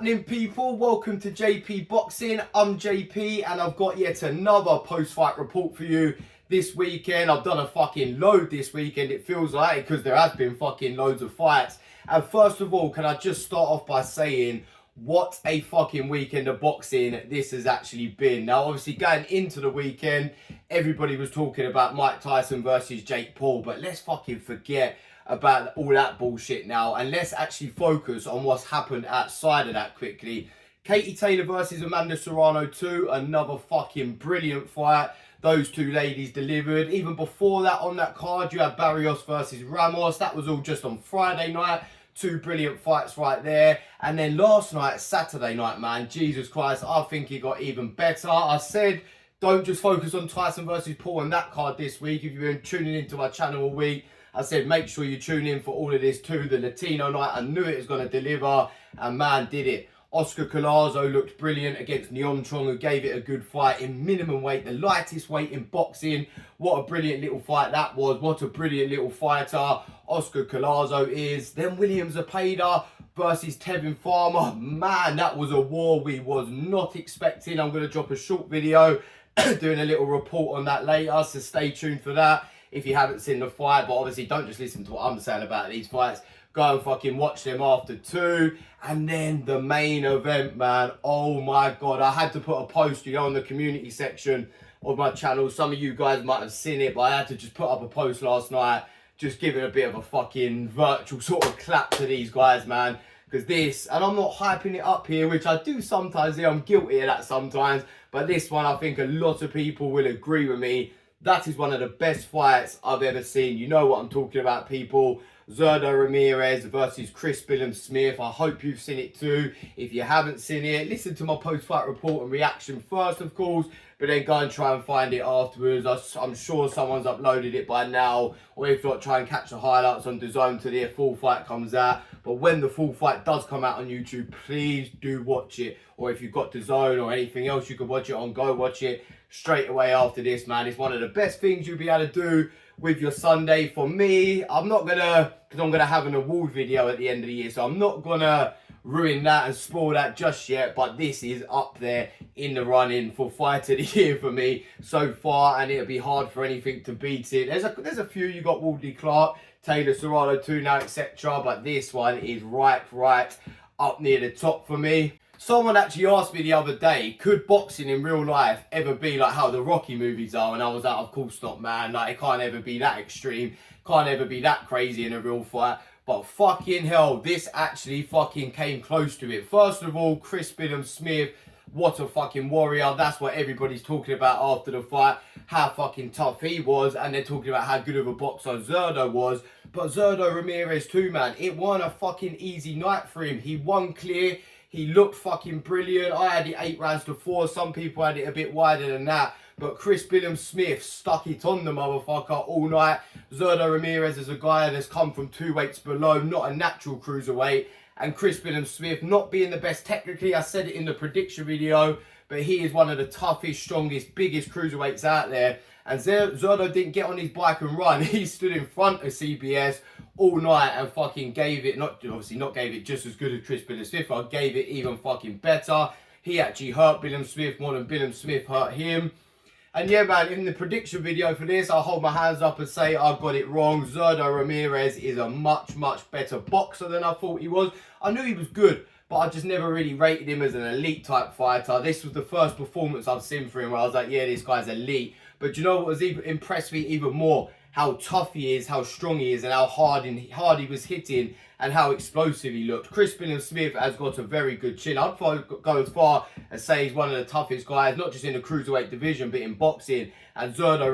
happening, people? Welcome to JP Boxing. I'm JP and I've got yet another post-fight report for you this weekend. I've done a fucking load this weekend, it feels like, because there has been fucking loads of fights. And first of all, can I just start off by saying what a fucking weekend of boxing this has actually been. Now, obviously, going into the weekend, everybody was talking about Mike Tyson versus Jake Paul, but let's fucking forget about all that bullshit now, and let's actually focus on what's happened outside of that quickly. Katie Taylor versus Amanda Serrano 2, another fucking brilliant fight. Those two ladies delivered. Even before that, on that card, you had Barrios versus Ramos. That was all just on Friday night. Two brilliant fights right there. And then last night, Saturday night, man, Jesus Christ, I think it got even better. I said, don't just focus on Tyson versus Paul on that card this week. If you've been tuning into my channel all week, I said, make sure you tune in for all of this too. The Latino night, I knew it was going to deliver, and man, did it. Oscar Collazo looked brilliant against Neon Trong, who gave it a good fight in minimum weight, the lightest weight in boxing. What a brilliant little fight that was. What a brilliant little fighter Oscar Collazo is. Then William Zepeda versus Tevin Farmer. Man, that was a war we was not expecting. I'm going to drop a short video doing a little report on that later, so stay tuned for that if you haven't seen the fight. But obviously, don't just listen to what I'm saying about these fights. Go and fucking watch them after two. And then the main event, man. Oh my God. I had to put a post, you know, on the community section of my channel. Some of you guys might have seen it, but I had to just put up a post last night, just giving a bit of a fucking virtual sort of clap to these guys, man. Because this, and I'm not hyping it up here, which I do sometimes, I'm guilty of that sometimes. But this one, I think a lot of people will agree with me. That is one of the best fights I've ever seen. You know what I'm talking about, people. Zurdo Ramirez versus Billam-Smith. I hope you've seen it too. If you haven't seen it, listen to my post-fight report and reaction first, of course, but then go and try and find it afterwards. I'm sure someone's uploaded it by now, or if not, try and catch the highlights on DAZN till the full fight comes out. But when the full fight does come out on YouTube, please do watch it. Or if you've got DAZN or anything else you can watch it on, go watch it straight away after this, man. It's one of the best things you'll be able to do with your Sunday. For me, I'm not gonna, because I'm gonna have an award video at the end of the year, so I'm not gonna ruin that and spoil that just yet, but this is up there in the running for fight of the year for me so far, and it'll be hard for anything to beat it. There's a few. You got Woodley Clark, Taylor Serrano 2 now, etc., but this one is right up near the top for me. Someone actually asked me the other day, could boxing in real life ever be like how the Rocky movies are? And I was like, of course not, man. Like, it can't ever be that extreme. Can't ever be that crazy in a real fight. But fucking hell, this actually fucking came close to it. First of all, Billam-Smith, what a fucking warrior. That's what everybody's talking about after the fight. How fucking tough he was. And they're talking about how good of a boxer Zurdo was. But Zurdo Ramirez too, man. It wasn't a fucking easy night for him. He won clear. He looked fucking brilliant. I had it 8 rounds to 4. Some people had it a bit wider than that. But Billam-Smith stuck it on the motherfucker all night. Zurdo Ramirez is a guy that's come from 2 weights below, not a natural cruiserweight. And Billam-Smith not being the best technically, I said it in the prediction video, but he is one of the toughest, strongest, biggest cruiserweights out there. And Zurdo didn't get on his bike and run. He stood in front of CBS all night and fucking gave it, obviously not gave it just as good as Billam-Smith, but gave it even fucking better. He actually hurt Billam-Smith more than Billam-Smith hurt him. And yeah, man, in the prediction video for this, I'll hold my hands up and say I got it wrong. Zurdo Ramirez is a much better boxer than I thought he was. I knew he was good, but I just never really rated him as an elite type fighter. This was the first performance I've seen for him where I was like, yeah, this guy's elite. But you know what was even impressed me even more? How tough he is, how strong he is, and how hard he was hitting, and how explosive he looked. Billam-Smith has got a very good chin. I'd probably go as far as say he's one of the toughest guys, not just in the cruiserweight division, but in boxing. And Zurdo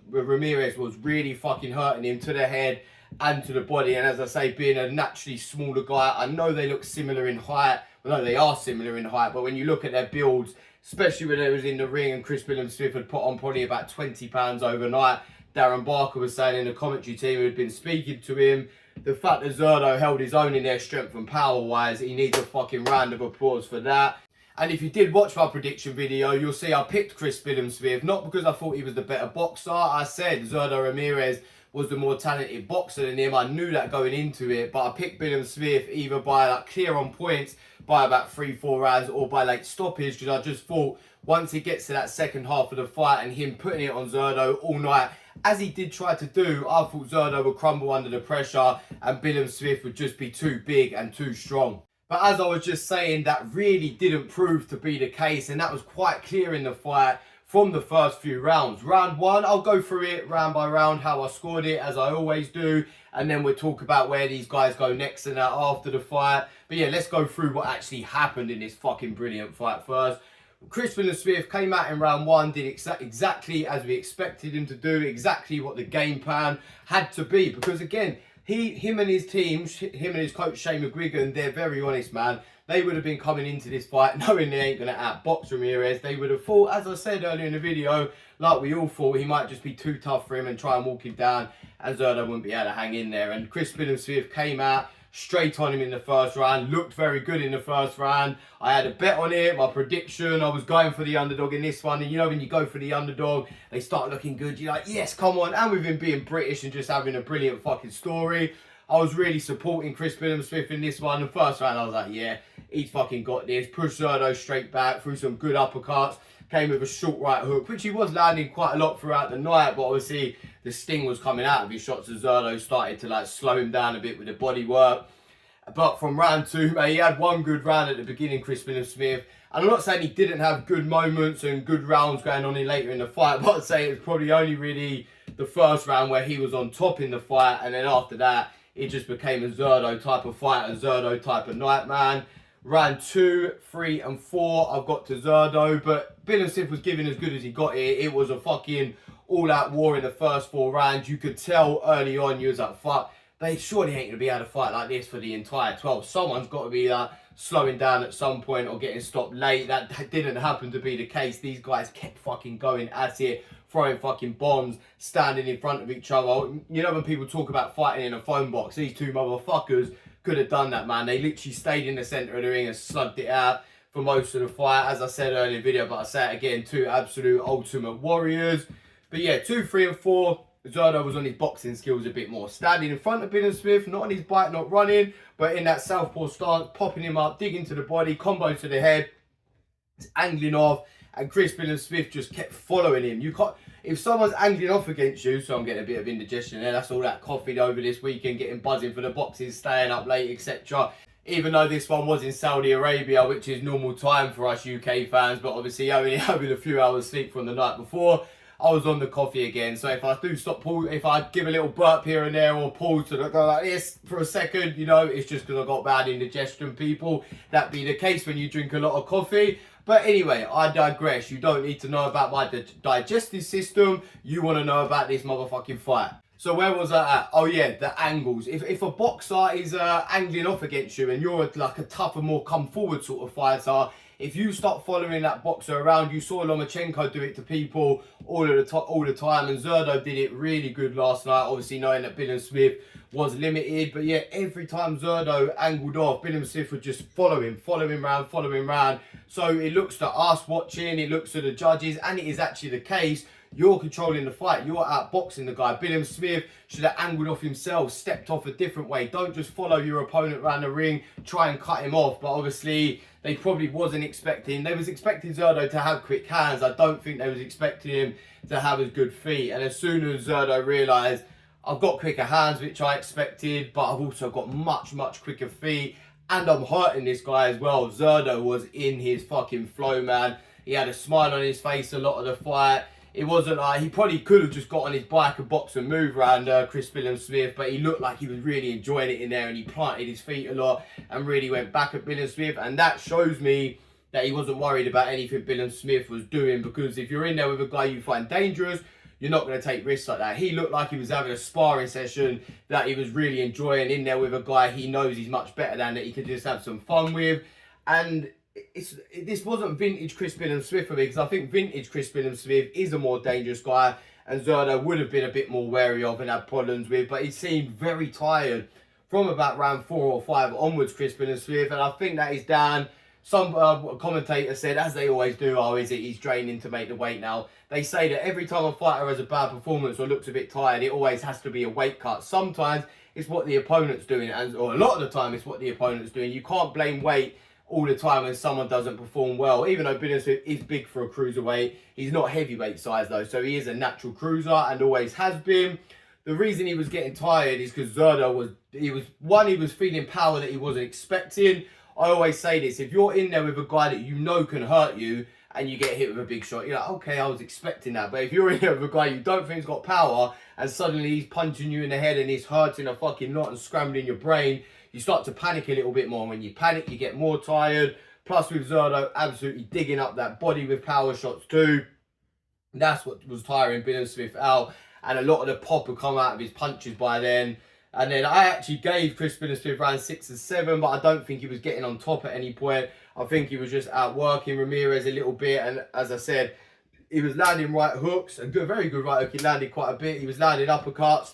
Ramirez was really fucking hurting him to the head and to the body. And as I say, being a naturally smaller guy, I know they look similar in height. Well, no, they are similar in height, but when you look at their builds, especially when they was in the ring and Billam-Smith had put on probably about 20 pounds overnight. Darren Barker was saying in the commentary team who had been speaking to him, the fact that Zurdo held his own in their strength and power wise, he needs a fucking round of applause for that. And if you did watch my prediction video, you'll see I picked Billam-Smith, not because I thought he was the better boxer. I said Zurdo Ramirez was the more talented boxer than him. I knew that going into it, but I picked Billam-Smith either by like clear on points by about 3-4 rounds or by late stoppage, because I just thought once he gets to that second half of the fight and him putting it on Zurdo all night, as he did try to do, I thought Zurdo would crumble under the pressure and Billam-Smith would just be too big and too strong. But as I was just saying, that really didn't prove to be the case, and that was quite clear in the fight from the first few rounds. Round one, I'll go through it round by round, how I scored it, as I always do, and then we'll talk about where these guys go next and that after the fight. But yeah, let's go through what actually happened in this fucking brilliant fight first. Chris Billam-Smith came out in round one, did exactly as we expected him to do, exactly what the game plan had to be. Because again, him and his team, him and his coach Shane McGuigan, they're very honest, man. They would have been coming into this fight knowing they ain't going to outbox Ramirez. They would have thought, as I said earlier in the video, like we all thought, he might just be too tough for him and try and walk him down, and Zurdo wouldn't be able to hang in there. And Chris Billam-Smith came out straight on him in the first round, looked very good in the first round. I had a bet on it, my prediction, I was going for the underdog in this one, and you know when you go for the underdog, they start looking good, you're like, yes, come on. And with him being British and just having a brilliant fucking story, I was really supporting Chris Billam-Smith in this one. The first round, I was like, yeah, he's fucking got this. Pushed Zurdo straight back, threw some good uppercuts, came with a short right hook, which he was landing quite a lot throughout the night, but obviously the sting was coming out of his shots as Zurdo started to like slow him down a bit with the body work. But from round two, mate, he had one good round at the beginning, Chris Billam-Smith. And I'm not saying he didn't have good moments and good rounds going on in later in the fight, but I'd say it was probably only really the first round where he was on top in the fight, and then after that, it just became a Zurdo type of fight, a Zurdo type of night, man. Round 2, 3, and 4, I've got to Zurdo, but Billam-Smith was giving as good as he got it. It was a fucking all-out war in the first 4 rounds. You could tell early on, you was like, fuck, they surely ain't going to be able to fight like this for the entire 12. Someone's got to be like slowing down at some point or getting stopped late. That didn't happen to be the case. These guys kept fucking going at it, throwing fucking bombs, standing in front of each other. You know when people talk about fighting in a phone box, these two motherfuckers could have done that, man. They literally stayed in the centre of the ring and slugged it out for most of the fight. As I said earlier in the video, but I say it again, two absolute ultimate warriors. But yeah, 2, 3, and 4, Zurdo was on his boxing skills a bit more. Standing in front of Billam-Smith, not on his bike, not running, but in that southpaw stance, popping him up, digging to the body, combo to the head, angling off, and Chris Billam-Smith just kept following him. You can't, if someone's angling off against you, so I'm getting a bit of indigestion there, that's all that coffee over this weekend, getting buzzing for the boxes, staying up late, etc. Even though this one was in Saudi Arabia, which is normal time for us UK fans, but obviously only having a few hours sleep from the night before, I was on the coffee again. So if I do stop, if I give a little burp here and there or pause to go like this for a second, you know, it's just because I got bad indigestion, people. That be the case when you drink a lot of coffee. But anyway, I digress. You don't need to know about my digestive system. You want to know about this motherfucking fight. So where was I at? Oh yeah, the angles. If a boxer is angling off against you and you're like a tougher, more come forward sort of fighter, if you start following that boxer around, you saw Lomachenko do it to people all the time, and Zurdo did it really good last night, obviously knowing that Billam-Smith was limited. But yeah, every time Zurdo angled off, Billam-Smith would just follow him round. So it looks to us watching, it looks to the judges, and it is actually the case. You're controlling the fight. You're outboxing the guy. Billam-Smith should have angled off himself, stepped off a different way. Don't just follow your opponent around the ring, try and cut him off. But obviously, they probably wasn't expecting. They was expecting Zurdo to have quick hands. I don't think they was expecting him to have as good feet. And as soon as Zurdo realised, I've got quicker hands, which I expected, but I've also got much, much quicker feet. And I'm hurting this guy as well. Zurdo was in his fucking flow, man. He had a smile on his face a lot of the fight. It wasn't like, he probably could have just got on his bike and box and move around Chris Billam-Smith, but he looked like he was really enjoying it in there, and he planted his feet a lot and really went back at Billam-Smith. And that shows me that he wasn't worried about anything Billam-Smith was doing, because if you're in there with a guy you find dangerous, you're not going to take risks like that. He looked like he was having a sparring session that he was really enjoying, in there with a guy he knows he's much better than, that he could just have some fun with. And this wasn't vintage Chris Billam-Smith for me, because I think vintage Chris Billam-Smith is a more dangerous guy, and Zurdo would have been a bit more wary of and had problems with. But he seemed very tired from about round 4 or 5 onwards, Chris Billam-Smith, and I think that is down Some commentator said, as they always do, oh, he's training to make the weight now. They say that every time a fighter has a bad performance or looks a bit tired, it always has to be a weight cut. Sometimes it's what the opponent's doing, or a lot of the time it's what the opponent's doing. You can't blame weight all the time when someone doesn't perform well. Even though Billam-Smith is big for a cruiserweight, he's not heavyweight size though, so he is a natural cruiser and always has been. The reason he was getting tired is because Zurdo was feeling power that he wasn't expecting. I always say this, if you're in there with a guy that you know can hurt you and you get hit with a big shot, you're like, okay, I was expecting that. But if you're in there with a guy you don't think's got power and suddenly he's punching you in the head and he's hurting a fucking lot and scrambling your brain, you start to panic a little bit more. And when you panic, you get more tired. Plus with Zurdo absolutely digging up that body with power shots too. That's what was tiring Billam-Smith out. And a lot of the pop had come out of his punches by then. And then I actually gave Chris Billam-Smith round 6 and 7, but I don't think he was getting on top at any point. I think he was just outworking Ramirez a little bit. And as I said, he was landing right hooks. A very good right hook. He landed quite a bit. He was landing uppercuts.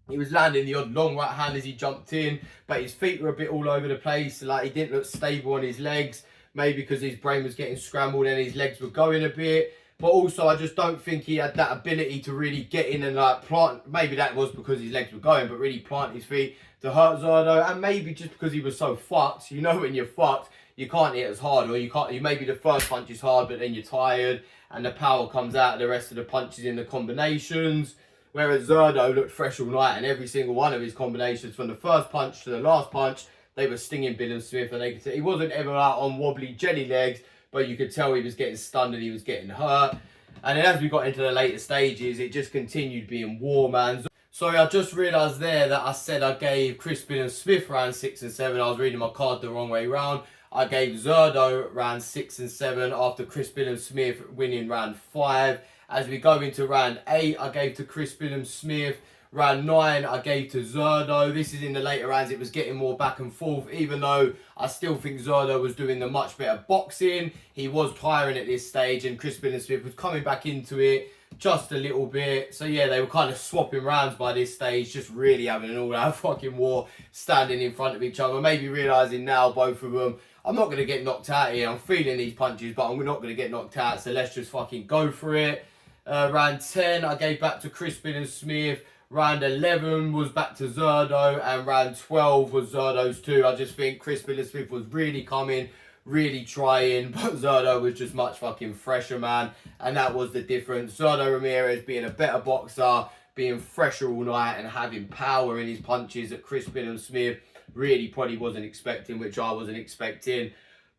He was landing the odd long right hand as he jumped in. But his feet were a bit all over the place. Like, he didn't look stable on his legs. Maybe because his brain was getting scrambled and his legs were going a bit. But also, I just don't think he had that ability to really get in and like plant. Maybe that was because his legs were going, but really plant his feet to hurt Zurdo. And maybe just because he was so fucked. You know, when you're fucked, you can't hit as hard, or you can't. Maybe the first punch is hard, but then you're tired, and the power comes out of the rest of the punches in the combinations. Whereas Zurdo looked fresh all night, and every single one of his combinations, from the first punch to the last punch, they were stinging Billam-Smith, and they could say he wasn't ever out on wobbly jelly legs. But you could tell he was getting stunned and he was getting hurt. And then as we got into the later stages, it just continued being war, man. Sorry, I just realised there that I said I gave Chris Billam-Smith round 6 and 7. I was reading my card the wrong way round. I gave Zurdo round 6 and 7 after Chris Billam-Smith winning round 5. As we go into round 8, I gave to Chris Billam-Smith. Round 9, I gave to Zurdo. This is in the later rounds. It was getting more back and forth, even though I still think Zurdo was doing the much better boxing. He was tiring at this stage, and Chris Billam-Smith was coming back into it just a little bit. So yeah, they were kind of swapping rounds by this stage, just really having an all-out fucking war, standing in front of each other. Maybe realising now, both of them, I'm not going to get knocked out here. I'm feeling these punches, but I'm not going to get knocked out, so let's just fucking go for it. Round 10, I gave back to Chris Billam-Smith. Round 11 was back to Zurdo, and round 12 was Zurdo's too. I just think Chris Billam-Smith was really coming, really trying, but Zurdo was just much fucking fresher, man. And that was the difference. Zurdo Ramirez being a better boxer, being fresher all night and having power in his punches that Chris Billam-Smith really probably wasn't expecting, which I wasn't expecting.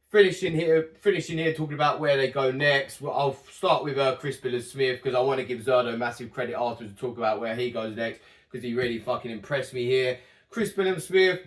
Finishing here, talking about where they go next. Well, I'll start with Chris Billam-Smith because I want to give Zurdo massive credit afterwards to talk about where he goes next because he really fucking impressed me here. Chris Billam-Smith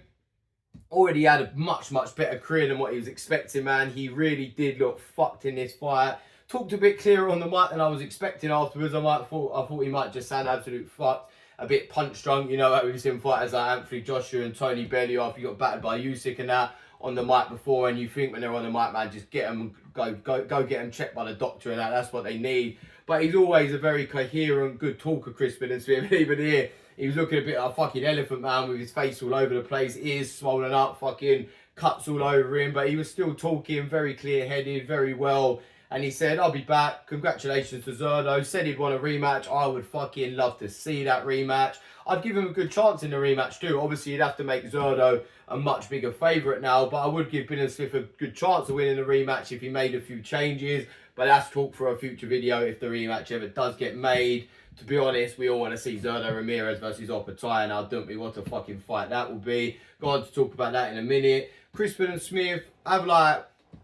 already had a much better career than what he was expecting, man. He really did look fucked in this fight. Talked a bit clearer on the mic than I was expecting afterwards. I thought he might just sound absolute fucked, a bit punch drunk. You know, like we've seen fighters like Anthony Joshua and Tony Bellew after he got battered by Usyk and that on the mic before, and you think when they're on the mic, man, just get them, go get them checked by the doctor and that's what they need. But he's always a very coherent, good talker, Chris Billam-Smith. Even here, he was looking a bit like a fucking elephant, man, with his face all over the place, ears swollen up, fucking cuts all over him, but he was still talking, very clear-headed, very well. And he said, I'll be back. Congratulations to Zurdo. Said he'd want a rematch. I would fucking love to see that rematch. I'd give him a good chance in the rematch too. Obviously, you'd have to make Zurdo a much bigger favourite now, but I would give Billam-Smith a good chance of winning the rematch if he made a few changes. But that's talk for a future video if the rematch ever does get made. To be honest, we all want to see Zurdo Ramirez versus Oppenheimer. Now, don't we what a fucking fight that will be. Go on to talk about that in a minute. Chris Billam-Smith,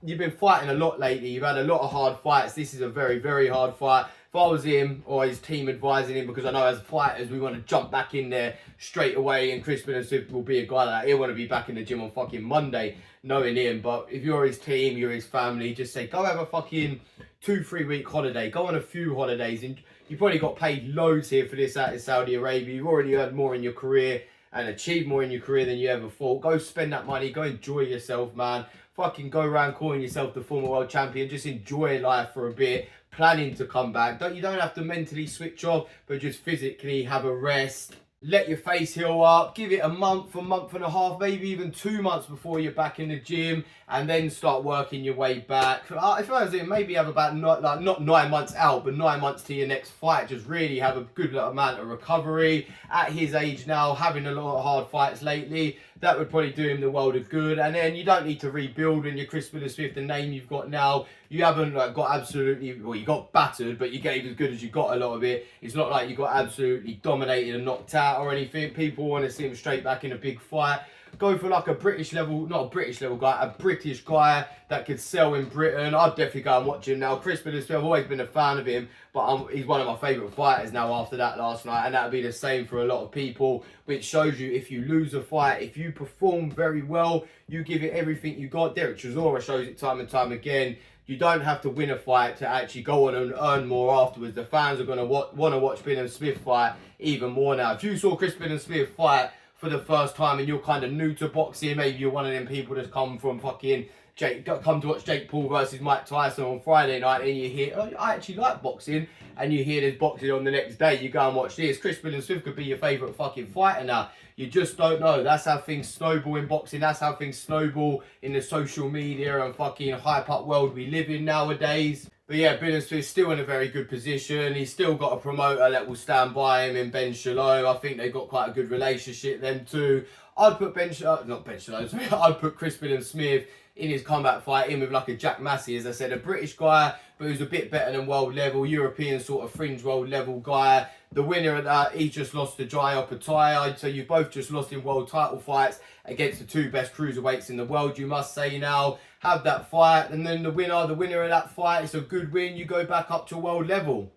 you've been fighting a lot lately. You've had a lot of hard fights. This is a very hard fight. If I was him or his team advising him, because I know as fighters we want to jump back in there straight away, and Chris Billam-Smith will be a guy that he'll want to be back in the gym on fucking Monday, knowing him. But if you're his team, you're his family, just say, go have a fucking 2-3 week holiday. Go on a few holidays. And you probably got paid loads here for this out in Saudi Arabia. You've already earned more in your career and achieved more in your career than you ever thought. Go spend that money. Go enjoy yourself, man. Fucking go around calling yourself the former world champion. Just enjoy life for a bit. Planning to come back. You don't have to mentally switch off, but just physically have a rest. let your face heal up, give it a month and a half, maybe even 2 months before you're back in the gym, and then start working your way back. If I was in, maybe have about not 9 months out, but 9 months to your next fight. Just really have a good amount of recovery. At his age now, having a lot of hard fights lately, that would probably do him the world of good. And then you don't need to rebuild when you're Chris Billam-Smith, the name you've got now. You haven't got absolutely, well, you got battered, but you gave as good as you got a lot of it. It's not like you got absolutely dominated and knocked out or anything. People want to see him straight back in a big fight. Go for like a British level, not a British level guy, a British guy that could sell in Britain. I'd definitely go and watch him now. Chris Billam-Smith, I've always been a fan of him, but he's one of my favourite fighters now after that last night, and that would be the same for a lot of people, which shows you if you lose a fight, if you perform very well, you give it everything you got. Derek Chisora shows it time and time again. You don't have to win a fight to actually go on and earn more afterwards. The fans are going to want to watch Billam-Smith fight even more now. If you saw Chris Billam-Smith fight for the first time and you're kind of new to boxing, maybe you're one of them people that's come from fucking come to watch Jake Paul versus Mike Tyson on Friday night, and you hear, oh, I actually like boxing, and you hear there's boxing on the next day, you go and watch this. Chris Billam-Smith could be your favourite fucking fighter now. You just don't know. That's how things snowball in boxing. That's how things snowball in the social media and fucking hype up world we live in nowadays. But yeah, Billam-Smith's still in a very good position. He's still got a promoter that will stand by him in Ben Shalom. I think they've got quite a good relationship, them two. I'd put I'd put Chris Billam-Smith in his combat fight in with like a Jack Massey, as I said, a British guy, but who's a bit better than world level, European sort of fringe world level guy. The winner of that, he just lost to Jai Opetaia, so you've both just lost in world title fights against the two best cruiserweights in the world, you must say now. Have that fight, and then the winner of that fight, it's a good win, you go back up to world level.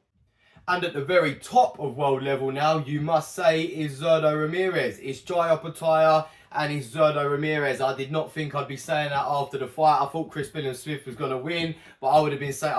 And at the very top of world level now, you must say, is Zurdo Ramirez. It's Jai Opetaia and it's Zurdo Ramirez. I did not think I'd be saying that after the fight. I thought Chris Billam-Smith was going to win, but I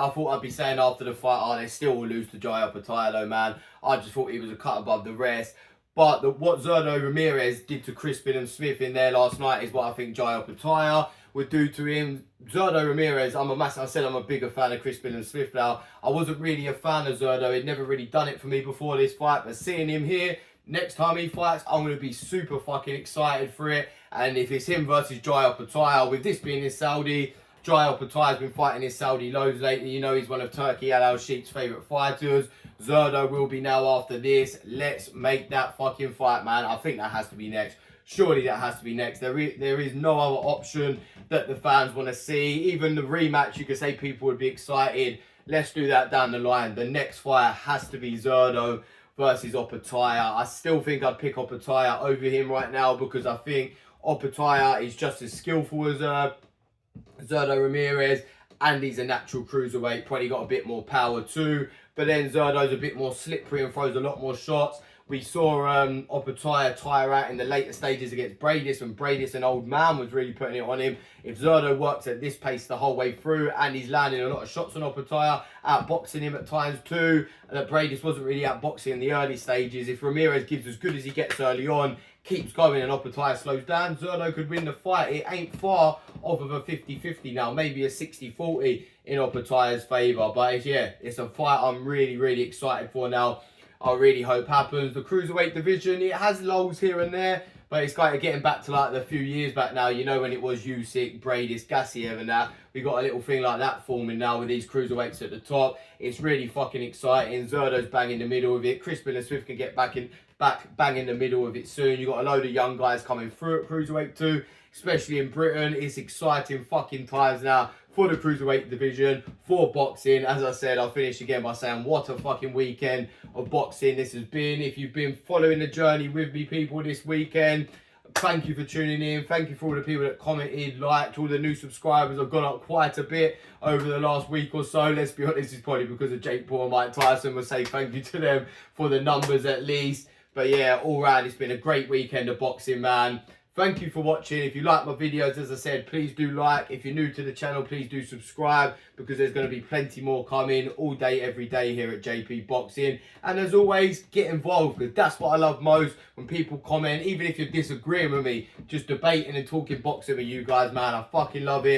thought I'd be saying after the fight, oh, they still will lose to Jai Opetaia though, man. I just thought he was a cut above the rest. But what Zurdo Ramirez did to Chris Billam-Smith in there last night is what I think Jai Opetaia would do to him. Zurdo Ramirez, I said I'm a bigger fan of Chris Billam-Smith now. I wasn't really a fan of Zurdo. He'd never really done it for me before this fight, but seeing him here, next time he fights, I'm going to be super fucking excited for it. And if it's him versus Jai Opetaia, with this being in Saudi, Jai Opetaia's been fighting in Saudi loads lately. You know he's one of Turki Al Sheik's favourite fighters. Zurdo will be now after this. Let's make that fucking fight, man. I think that has to be next. Surely that has to be next. There is no other option that the fans want to see. Even the rematch, you could say people would be excited. Let's do that down the line. The next fight has to be Zurdo versus Opetaia. I still think I'd pick Opetaia over him right now because I think Opetaia is just as skillful as Zurdo Ramirez, and he's a natural cruiserweight. Probably got a bit more power too. But then Zurdo's a bit more slippery and throws a lot more shots. We saw Opetaia tire out in the later stages against Bradis, and Bradis, an old man, was really putting it on him. If Zurdo works at this pace the whole way through, and he's landing a lot of shots on Opetaia, outboxing him at times too, and that Bradis wasn't really outboxing in the early stages. If Ramirez gives as good as he gets early on, keeps going and Opetaia slows down, Zurdo could win the fight. It ain't far off of a 50-50 now, maybe a 60-40 in Opetaia's favour. But it's a fight I'm really, really excited for now. I really hope happens. The cruiserweight division, it has lulls here and there, but it's kind of getting back to like the few years back now. You know when it was Usyk, Bradis, Gassiev and that. We got a little thing like that forming now with these cruiserweights at the top. It's really fucking exciting. Zurdo's bang in the middle of it. Chris Billam-Smith can get back bang in the middle of it soon. You got a load of young guys coming through at cruiserweight too, especially in Britain. It's exciting fucking times now for the cruiserweight division, for boxing. As I said, I'll finish again by saying what a fucking weekend of boxing this has been. If you've been following the journey with me, people, this weekend, thank you for tuning in. Thank you for all the people that commented, liked. All the new subscribers have gone up quite a bit over the last week or so. Let's be honest, it's probably because of Jake Paul and Mike Tyson. We'll say thank you to them for the numbers at least. But yeah, all round, it's been a great weekend of boxing, man. Thank you for watching. If you like my videos, as I said, please do like. If you're new to the channel, please do subscribe, because there's going to be plenty more coming all day, every day here at JP Boxing. And as always, get involved, because that's what I love most, when people comment, even if you're disagreeing with me, just debating and talking boxing with you guys, man. I fucking love it.